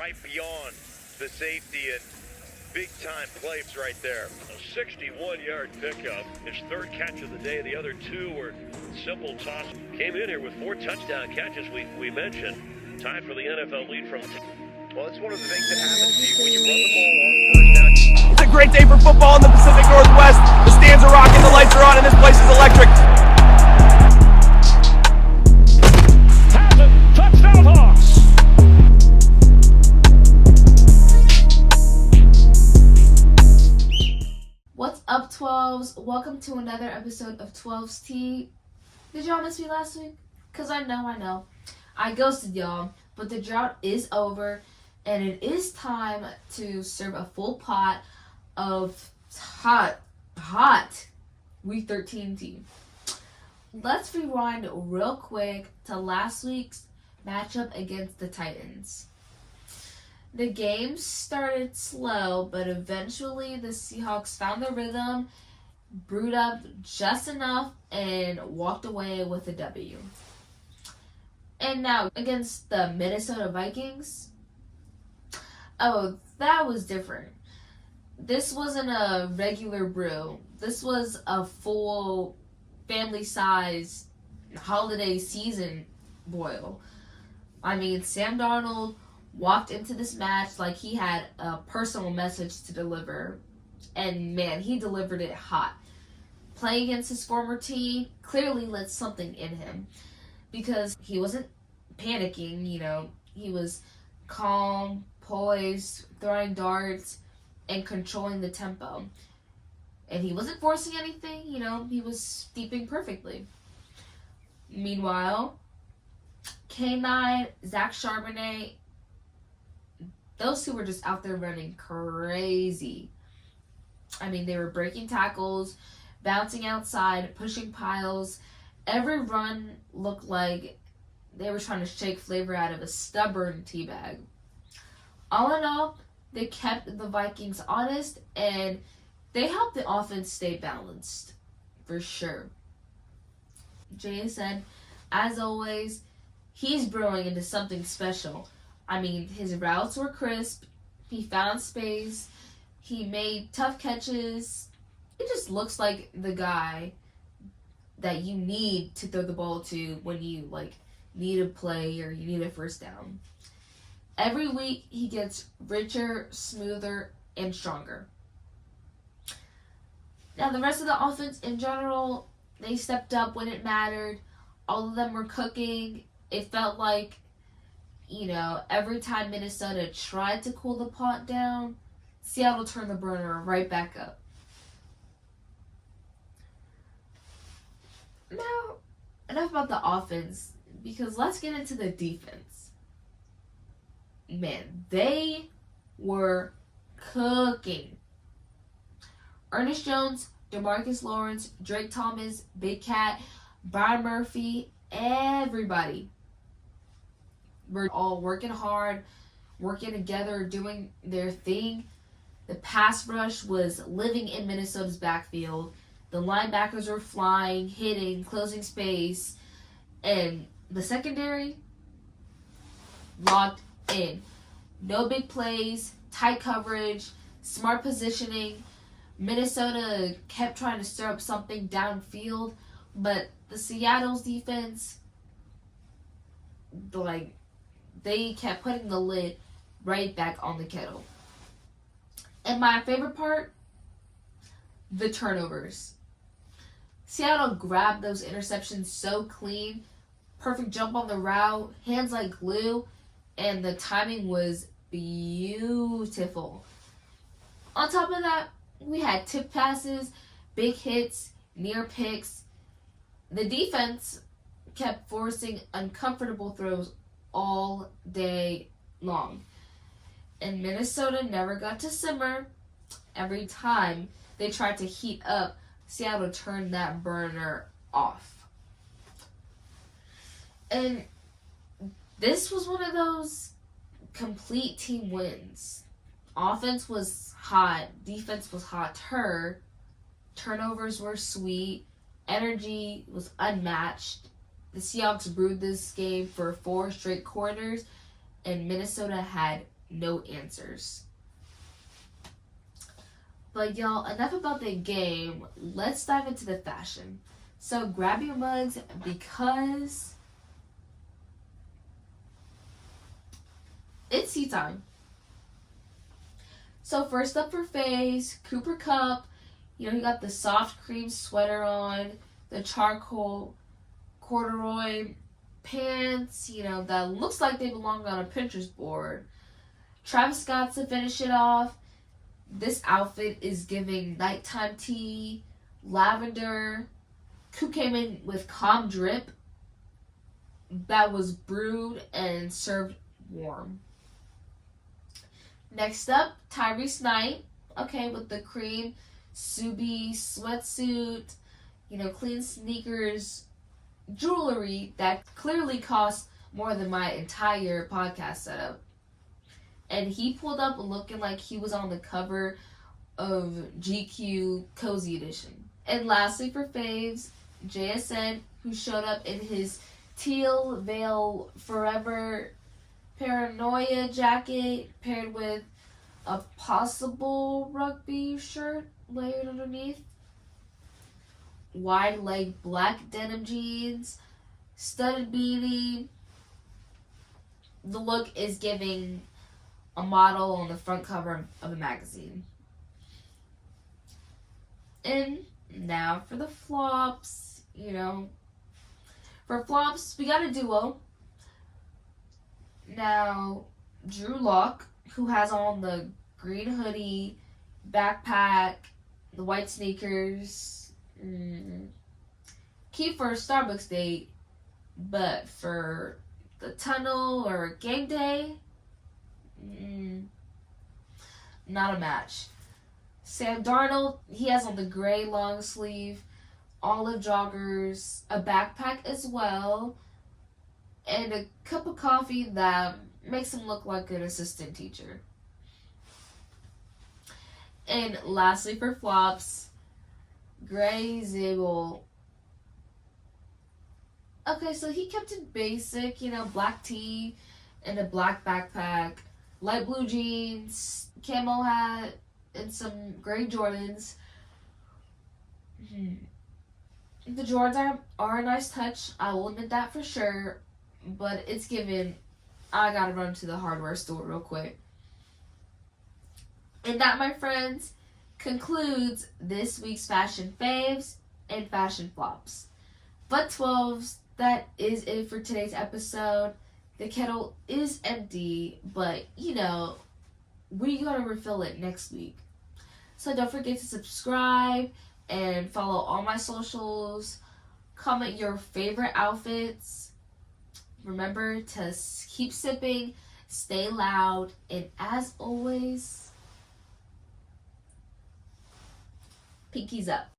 right beyond the safety and big-time plays right there. A 61-yard pickup, his third catch of the day. The other two were simple toss. Came in here with 4 touchdown catches, we mentioned. Tied for the NFL lead from... Well, it's one of the things that happens to you when you run the ball on first down. It's a great day for football in the Pacific Northwest. The stands are rocking, the lights are on, and this place is electric. Has it. Touchdown Hawks. What's up, 12s? Welcome to another episode of 12's Tea. Did y'all miss me last week? Because I know. I ghosted y'all, but the drought is over, and it is time to serve a full pot of hot Week 13 tea. Let's rewind real quick to last week's matchup against the Titans. The game started slow, but eventually the Seahawks found their rhythm, brewed up just enough, and walked away with a W. And now, against the Minnesota Vikings, that was different. This wasn't a regular brew. This was a full family-size holiday season boil. I mean, Sam Darnold walked into this match like he had a personal message to deliver. And man, he delivered it hot. Playing against his former team clearly lit something in him. Because he wasn't panicking, he was calm, poised, throwing darts, and controlling the tempo. And he wasn't forcing anything, he was steeping perfectly. Meanwhile, K9, Zach Charbonnet, those two were just out there running crazy. I mean, they were breaking tackles, bouncing outside, pushing piles. Every run looked like they were trying to shake flavor out of a stubborn tea bag. All in all, they kept the Vikings honest, and they helped the offense stay balanced, for sure. Jay said, as always, he's growing into something special. I mean, his routes were crisp, he found space, he made tough catches. It just looks like the guy that you need to throw the ball to when you need a play or you need a first down. Every week he gets richer, smoother, and stronger. Now the rest of the offense in general, they stepped up when it mattered. All of them were cooking. It felt like, every time Minnesota tried to cool the pot down, Seattle turned the burner right back up. Now, enough about the offense, because let's get into the defense. Man, they were cooking. Ernest Jones, DeMarcus Lawrence, Drake Thomas, Big Cat, Byron Murphy, everybody were all working hard, working together, doing their thing. The pass rush was living in Minnesota's backfield. The linebackers were flying, hitting, closing space, and the secondary locked in. No big plays, tight coverage, smart positioning. Minnesota kept trying to stir up something downfield, but the Seattle's defense, they kept putting the lid right back on the kettle. And my favorite part, the turnovers. Seattle grabbed those interceptions so clean, perfect jump on the route, hands like glue, and the timing was beautiful. On top of that, we had tip passes, big hits, near picks. The defense kept forcing uncomfortable throws all day long. And Minnesota never got to simmer. Every time they tried to heat up, Seattle turned that burner off. And this was one of those complete team wins. Offense was hot, defense was hotter, turnovers were sweet, energy was unmatched. The Seahawks brewed this game for 4 straight quarters, and Minnesota had no answers. But y'all, enough about the game. Let's dive into the fashion. So grab your mugs because it's tea time. So first up for faves, Cooper Kupp. You know, he got the soft cream sweater on, the charcoal corduroy pants, you know, that looks like they belong on a Pinterest board. Travis Scott to finish it off. This outfit is giving nighttime tea, lavender. Coop came in with calm drip that was brewed and served warm. Next up, Tyrese Knight. Okay, with the cream Subi sweatsuit, you know, clean sneakers, jewelry that clearly cost more than my entire podcast setup. And he pulled up looking like he was on the cover of GQ Cozy Edition. And lastly for faves, JSN, who showed up in his teal veil forever paranoia jacket paired with a possible rugby shirt layered underneath. Wide leg black denim jeans, studded beanie. The look is giving a model on the front cover of a magazine. And now for the flops, you know. For flops, we got a duo. Now, Drew Lock, who has on the green hoodie, backpack, the white sneakers. Cute for a Starbucks date, but for the tunnel or game day, not a match. Sam Darnold, he has on the gray long sleeve, olive joggers, a backpack as well, and a cup of coffee that makes him look like an assistant teacher. And lastly for flops, Gray Zabel. Okay, so he kept it basic, you know, black tee and a black backpack, light blue jeans, camo hat, and some gray Jordans. The Jordans are a nice touch, I will admit that for sure, but it's given, I gotta run to the hardware store real quick. And that, my friends, concludes this week's fashion faves and fashion flops. But 12s, that is it for today's episode. The kettle is empty, but you know, we gotta refill it next week. So don't forget to subscribe and follow all my socials. Comment your favorite outfits. Remember to keep sipping, stay loud, and as always, pinkies up.